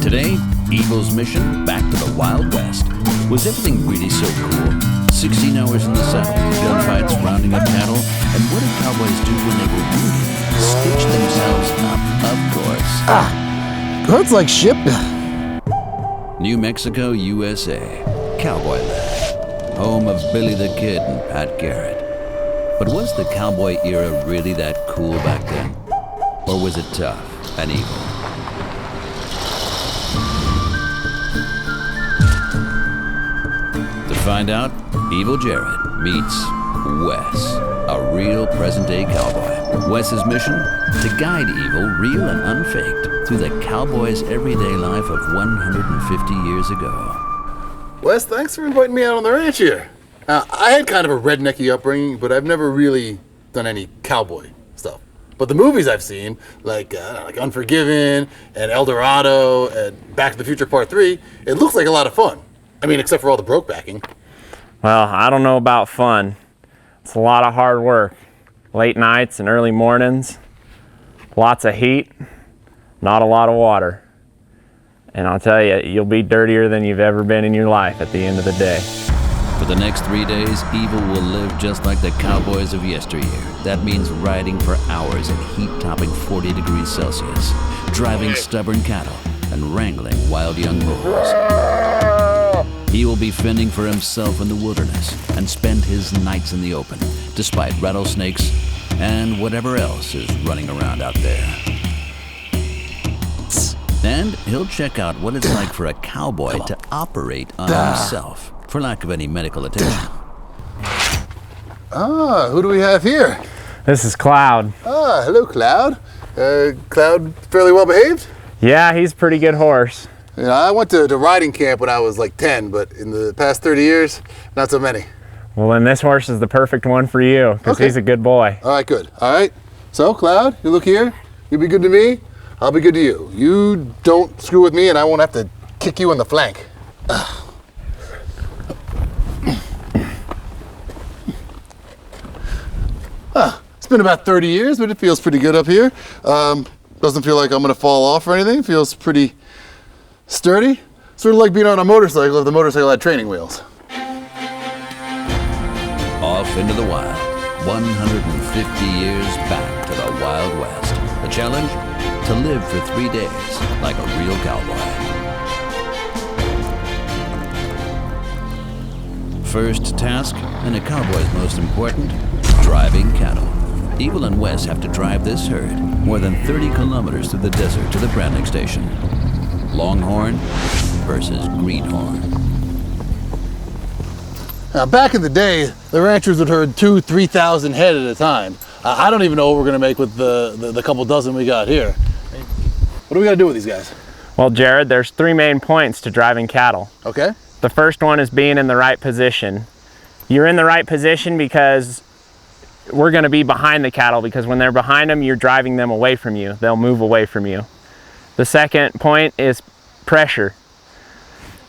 Today, Evil's mission back to the Wild West. Was everything really so cool? 16 hours in the saddle, gunfights, rounding up cattle, and what did cowboys do when they were wounded? Stitch themselves up, of course. Hurts like ship. New Mexico, USA. Cowboy land. Home of Billy the Kid and Pat Garrett. But was the cowboy era really that cool back then? Or was it tough and evil? To find out, Evil Jared meets Wes, a real present-day cowboy. Wes's mission? To guide evil, real and unfaked, through the cowboy's everyday life of 150 years ago. Wes, thanks for inviting me out on the ranch here. I had kind of a rednecky upbringing, but I've never really done any cowboy stuff. But the movies I've seen, like Unforgiven and El Dorado and Back to the Future Part 3, it looks like a lot of fun. I mean, except for all the broke backing. Well, I don't know about fun. It's a lot of hard work. Late nights and early mornings, lots of heat, not a lot of water. And I'll tell you, you'll be dirtier than you've ever been in your life at the end of the day. For the next 3 days, Evil will live just like the cowboys of yesteryear. That means riding for hours in heat-topping 40 degrees Celsius, driving stubborn cattle, and wrangling wild young bulls. He will be fending for himself in the wilderness and spend his nights in the open, despite rattlesnakes and whatever else is running around out there. And he'll check out what it's like for a cowboy to operate on himself, for lack of any medical attention. Who do we have here? This is Cloud. Hello, Cloud. Cloud fairly well behaved? Yeah, he's a pretty good horse. You know, I went to riding camp when I was like 10, but in the past 30 years, not so many. Well, then this horse is the perfect one for you, because he's a good boy. All right, good. All right. So, Cloud, you look here. You be good to me. I'll be good to you. You don't screw with me, and I won't have to kick you in the flank. It's been about 30 years, but it feels pretty good up here. Doesn't feel like I'm going to fall off or anything. Feels pretty sturdy. Sort of like being on a motorcycle if the motorcycle had training wheels. Off into the wild, 150 years back to the Wild West. The challenge? To live for 3 days like a real cowboy. First task, and a cowboy's most important, driving cattle. Evil and Wes have to drive this herd more than 30 kilometers through the desert to the branding station. Longhorn versus greenhorn. Now, back in the day, the ranchers would herd 2,000 to 3,000 head at a time. I don't even know what we're going to make with the couple dozen we got here. What do we got to do with these guys? Well, Jared, there's 3 main points to driving cattle. Okay. The first one is being in the right position. You're in the right position because we're going to be behind the cattle, because when they're behind them, you're driving them away from you. They'll move away from you. The second point is pressure.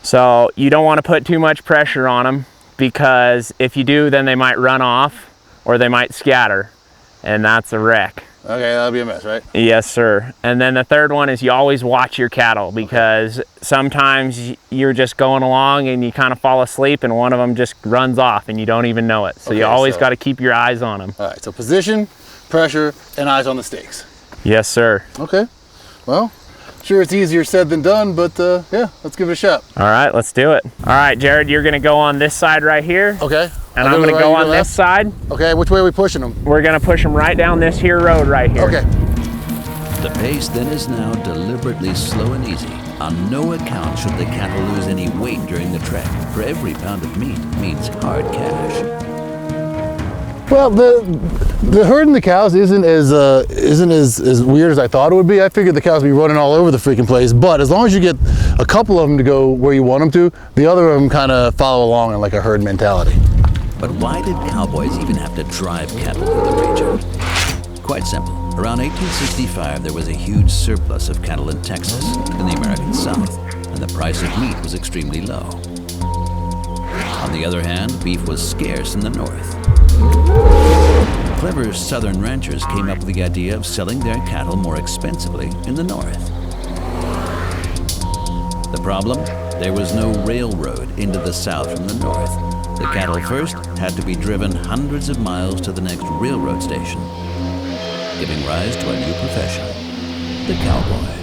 So you don't want to put too much pressure on them, because if you do, then they might run off or they might scatter, and that's a wreck. Okay, that'll be a mess, right? Yes, sir. And then the third one is you always watch your cattle, because sometimes you're just going along and you kind of fall asleep and one of them just runs off and you don't even know it. So you always got to keep your eyes on them. All right, so position, pressure, and eyes on the stakes. Yes, sir. Okay. Well, sure it's easier said than done, but yeah, let's give it a shot. All right, let's do it. All right, Jared, you're going to go on this side right here. Okay. And I'm going to go on this side. Okay, which way are we pushing them? We're going to push them right down this here road right here. Okay. The pace then is now deliberately slow and easy. On no account should the cattle lose any weight during the trek, for every pound of meat means hard cash. Well, the herding the cows isn't as weird as I thought it would be. I figured the cows would be running all over the freaking place, but as long as you get a couple of them to go where you want them to, the other of them kind of follow along in like a herd mentality. But why did cowboys even have to drive cattle through the region? Quite simple. Around 1865, there was a huge surplus of cattle in Texas, in the American South, and the price of meat was extremely low. On the other hand, beef was scarce in the North. Clever southern ranchers came up with the idea of selling their cattle more expensively in the North. The problem? There was no railroad into the south from the north. The cattle first had to be driven hundreds of miles to the next railroad station, giving rise to a new profession, the cowboy.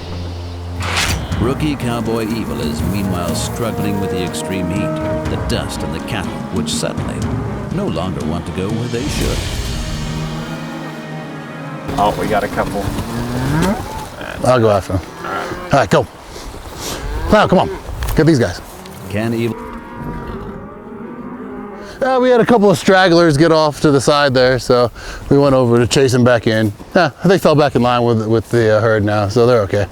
Rookie Cowboy Evil is meanwhile struggling with the extreme heat, the dust, and the cattle, which suddenly no longer want to go where they should. Oh, we got a couple. I'll go after him. All right, go. Now, come on. Get these guys. Can Evil... We had a couple of stragglers get off to the side there, so we went over to chase them back in. They fell back in line with the herd now, so they're okay.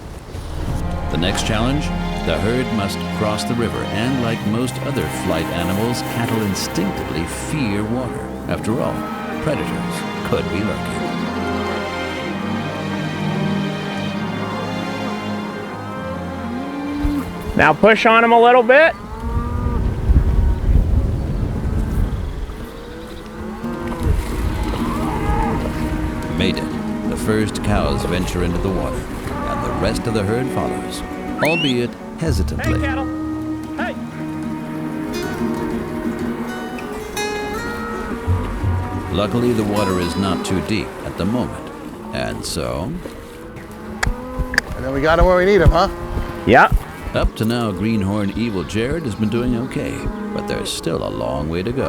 The next challenge? The herd must cross the river, and like most other flight animals, cattle instinctively fear water. After all, predators could be lurking. Now push on them a little bit. Made it. The first cows venture into the water, and the rest of the herd follows, albeit hesitantly. Hey, cattle. Hey. Luckily, the water is not too deep at the moment, and so... And then we got him where we need him, huh? Yeah. Up to now, Greenhorn Evil Jared has been doing okay, but there's still a long way to go.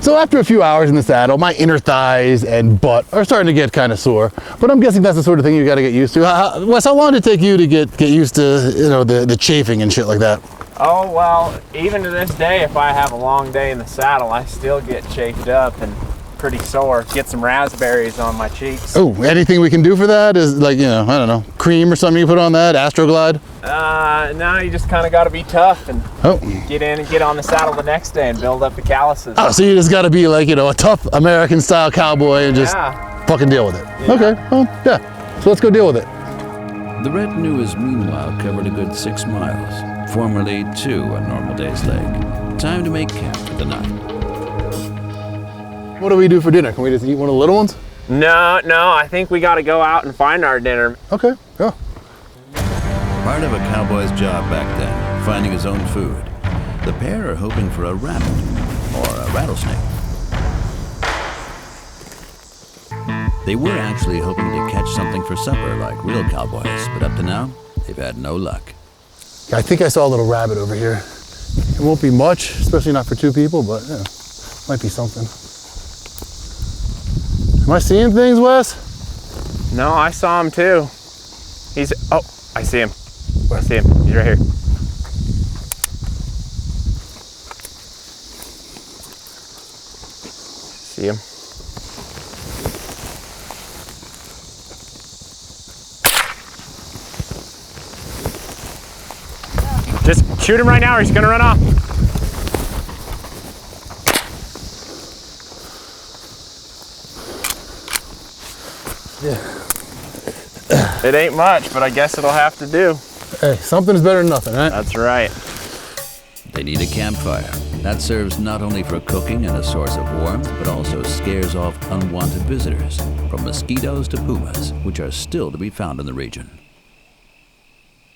So after a few hours in the saddle, my inner thighs and butt are starting to get kind of sore, but I'm guessing that's the sort of thing you got to get used to. Wes, how long did it take you to get used to, the chafing and shit like that? Oh, well, even to this day, if I have a long day in the saddle, I still get chafed up and pretty sore. Get some raspberries on my cheeks. Oh, anything we can do for that? Is like, I don't know, cream or something you put on that? Astroglide? No, you just kind of got to be tough and get in and get on the saddle the next day and build up the calluses. Oh, so you just got to be like, a tough American-style cowboy and just fucking deal with it. Yeah. Okay, well, yeah. So let's go deal with it. The retinue has meanwhile covered a good 6 miles, formerly 2 a normal day's leg. Time to make camp for the night. What do we do for dinner? Can we just eat one of the little ones? No, I think we got to go out and find our dinner. Okay, go. Part of a cowboy's job back then, finding his own food. The pair are hoping for a rabbit or a rattlesnake. They were actually hoping to catch something for supper like real cowboys, but up to now, they've had no luck. I think I saw a little rabbit over here. It won't be much, especially not for 2 people, but might be something. Am I seeing things, Wes? No, I saw him too. Oh, I see him. Where? I see him. He's right here. See him? Just shoot him right now or he's gonna run off. Yeah. It ain't much, but I guess it'll have to do. Hey, something's better than nothing, right? That's right. They need a campfire. That serves not only for cooking and a source of warmth, but also scares off unwanted visitors, from mosquitoes to pumas, which are still to be found in the region.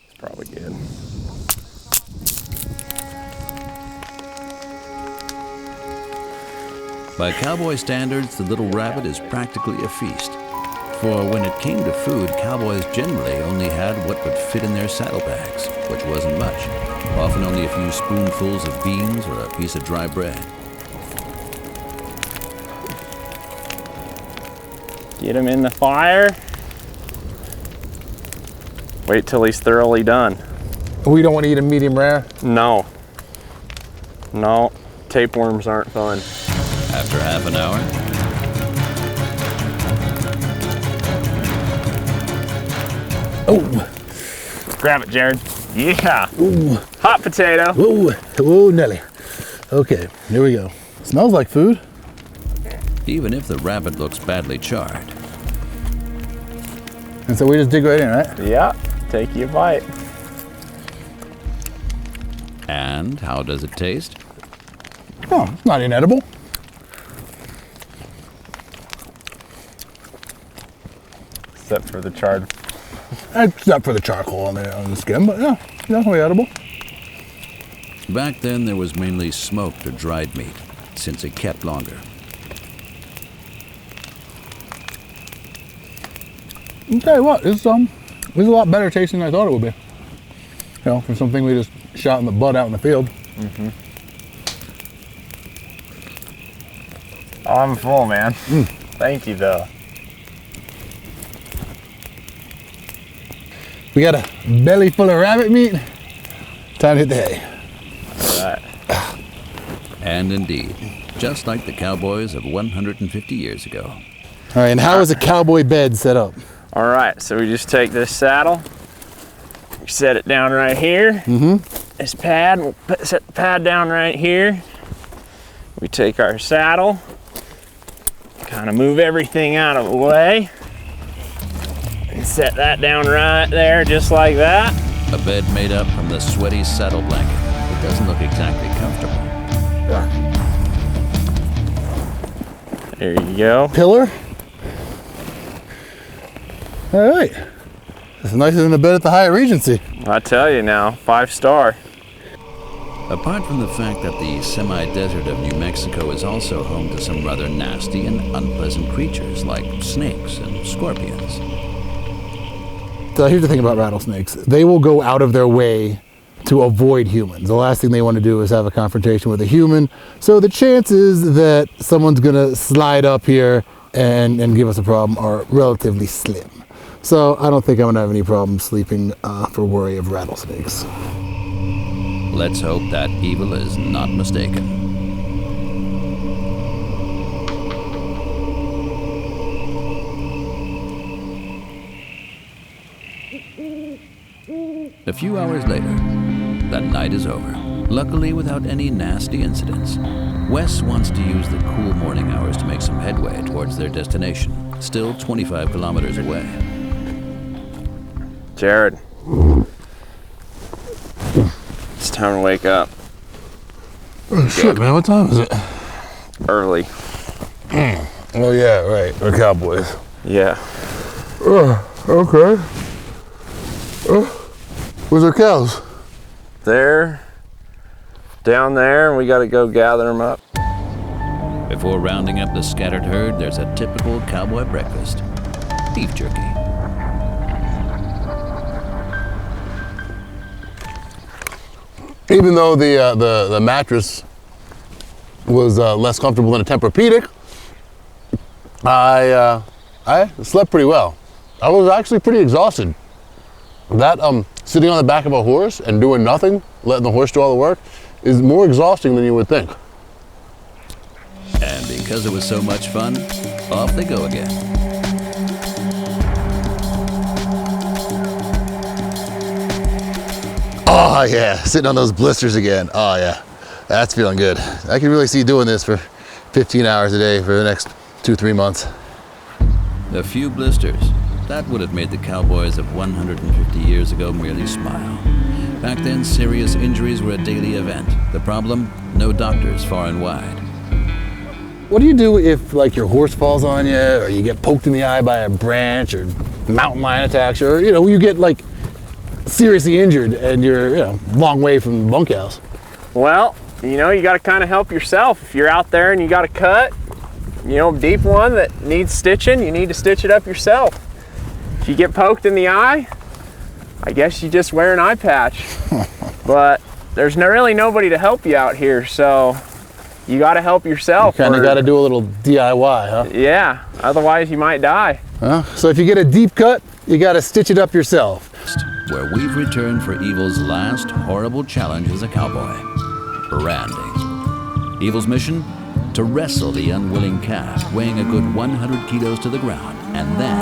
It's probably good. By cowboy standards, the little rabbit is practically a feast. For when it came to food, cowboys generally only had what would fit in their saddlebags, which wasn't much. Often only a few spoonfuls of beans or a piece of dry bread. Get him in the fire. Wait till he's thoroughly done. We don't want to eat a medium rare? No, tapeworms aren't fun. After half an hour, Oh! Grab it, Jared. Yeah. Ooh. Hot potato. Ooh, Nelly. Okay, here we go. Smells like food. even if the rabbit looks badly charred. And so we just dig right in, right? Yeah, take your bite. And how does it taste? Oh, it's not inedible. Except for the charred Except for the charcoal on the skin, but yeah, definitely edible. Back then, there was mainly smoked or dried meat, since it kept longer. I'll tell you what, it's a lot better tasting than I thought it would be. You know, for something we just shot in the bud out in the field. Mm-hmm. Oh, I'm full, man. Thank you, though. We got a belly full of rabbit meat. Time to hit the hay. All right. And indeed, just like the Cowboys of 150 years ago. All right, and how is a cowboy bed set up? All right, so we just take this saddle, we set it down right here. Mm-hmm. This pad, we'll set the pad down right here. We take our saddle, kind of move everything out of the way, and set that down right there, just like that. A bed made up from the sweaty saddle blanket. It doesn't look exactly comfortable. There you go. Pillar. All right. It's nicer than the bed at the Hyatt Regency. I tell you now, 5-star. Apart from the fact that the semi-desert of New Mexico is also home to some rather nasty and unpleasant creatures like snakes and scorpions. So here's the thing about rattlesnakes. They will go out of their way to avoid humans. The last thing they want to do is have a confrontation with a human. So the chances that someone's gonna slide up here and give us a problem are relatively slim. So I don't think I'm gonna have any problem sleeping for worry of rattlesnakes. Let's hope that evil is not mistaken. A few hours later, the night is over, luckily without any nasty incidents. Wes wants to use the cool morning hours to make some headway towards their destination, still 25 kilometers away. Jared, it's time to wake up. Oh shit, man, what time is it? Early. Oh yeah, right, we're Cowboys. Yeah. Okay. Where's our cows? They're down there, and we got to go gather them up. Before rounding up the scattered herd, there's a typical cowboy breakfast. Beef jerky. Even though the mattress was less comfortable than a Tempur-Pedic, I slept pretty well. I was actually pretty exhausted. That sitting on the back of a horse and doing nothing, letting the horse do all the work, is more exhausting than you would think. And because it was so much fun, off they go again. Oh yeah, sitting on those blisters again. Oh yeah, that's feeling good. I can really see doing this for 15 hours a day for the next 2-3 months. A few blisters. That would have made the Cowboys of 150 years ago merely smile. Back then, serious injuries were a daily event. The problem? No doctors far and wide. What do you do if like your horse falls on you, or you get poked in the eye by a branch, or mountain lion attacks you, or you get like seriously injured and you're a long way from the bunkhouse? Well, you got to kind of help yourself. If you're out there and you got a cut, deep one that needs stitching, you need to stitch it up yourself. If you get poked in the eye, I guess you just wear an eye patch. But there's really nobody to help you out here, so you got to help yourself. You kind of got to do a little DIY, huh? Yeah, otherwise you might die. So if you get a deep cut, you got to stitch it up yourself. Where we've returned for Evil's last horrible challenge as a cowboy, branding. Evil's mission? To wrestle the unwilling calf, weighing a good 100 kilos to the ground, and then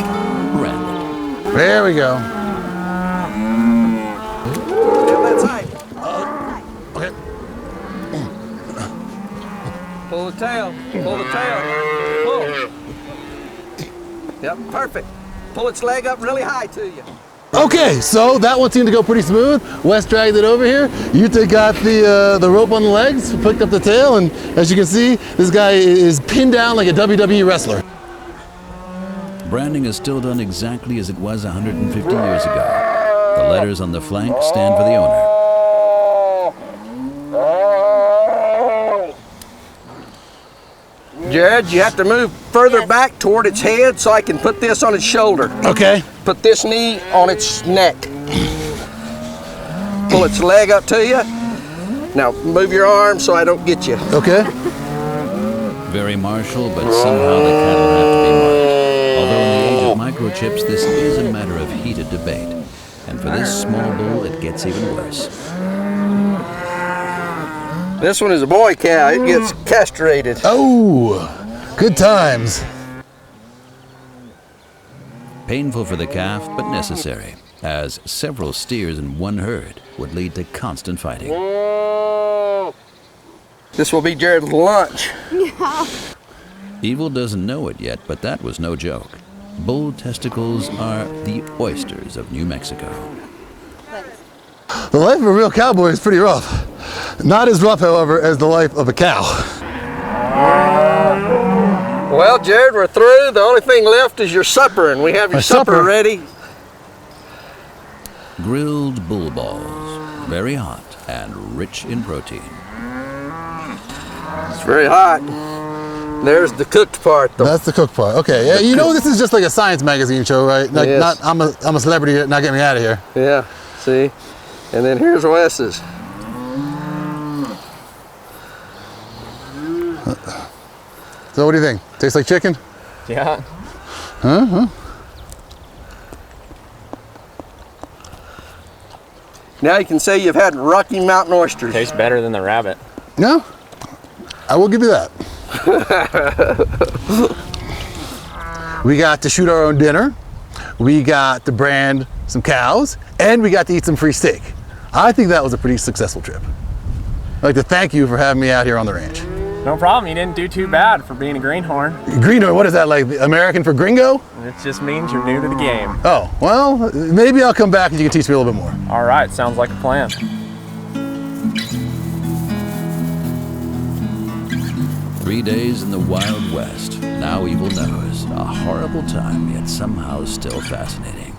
brand it. There we go. Okay. Pull the tail. Pull the tail. Pull. Yep, perfect. Pull its leg up really high to you. Okay, so that one seemed to go pretty smooth. Wes dragged it over here. Yuta got the rope on the legs, picked up the tail, and as you can see, this guy is pinned down like a WWE wrestler. Branding is still done exactly as it was 150 years ago. The letters on the flank stand for the owner. Jared, you have to move further back toward its head so I can put this on its shoulder. Okay. Put this knee on its neck. Pull its leg up to you. Now move your arm so I don't get you. Okay. Very martial, but somehow the cattle have to be marked. Although in the age of microchips, this is a matter of heated debate. And for this small bull, it gets even worse. This one is a boy cow. It gets castrated. Oh, good times. Painful for the calf, but necessary, as several steers in one herd would lead to constant fighting. This will be Jared's lunch. Evil doesn't know it yet, but that was no joke. Bull testicles are the oysters of New Mexico. The life of a real cowboy is pretty rough. Not as rough, however, as the life of a cow. Well, Jared, we're through. The only thing left is your supper, and we have your My supper supper? ready. Grilled bull balls, very hot and rich in protein. It's very hot. There's the cooked part, though. That's the cook part. Okay, yeah, you know this is just like a science magazine show, right? Like, Yes. I'm a celebrity here, not get me out of here. Yeah, see? And then here's Wes's. So what do you think? Tastes like chicken? Yeah. Now you can say you've had Rocky Mountain oysters. Tastes better than the rabbit. No? I will give you that. We got to shoot our own dinner. We got to brand some cows, and we got to eat some free steak. I think that was a pretty successful trip. I'd like to thank you for having me out here on the ranch. No problem. You didn't do too bad for being a greenhorn. Greenhorn, what is that, like American for gringo? It just means you're new to the game. Oh, well, maybe I'll come back and you can teach me a little bit more. All right, sounds like a plan. Three days in the Wild West. Now Evil knows. A horrible time, yet somehow still fascinating.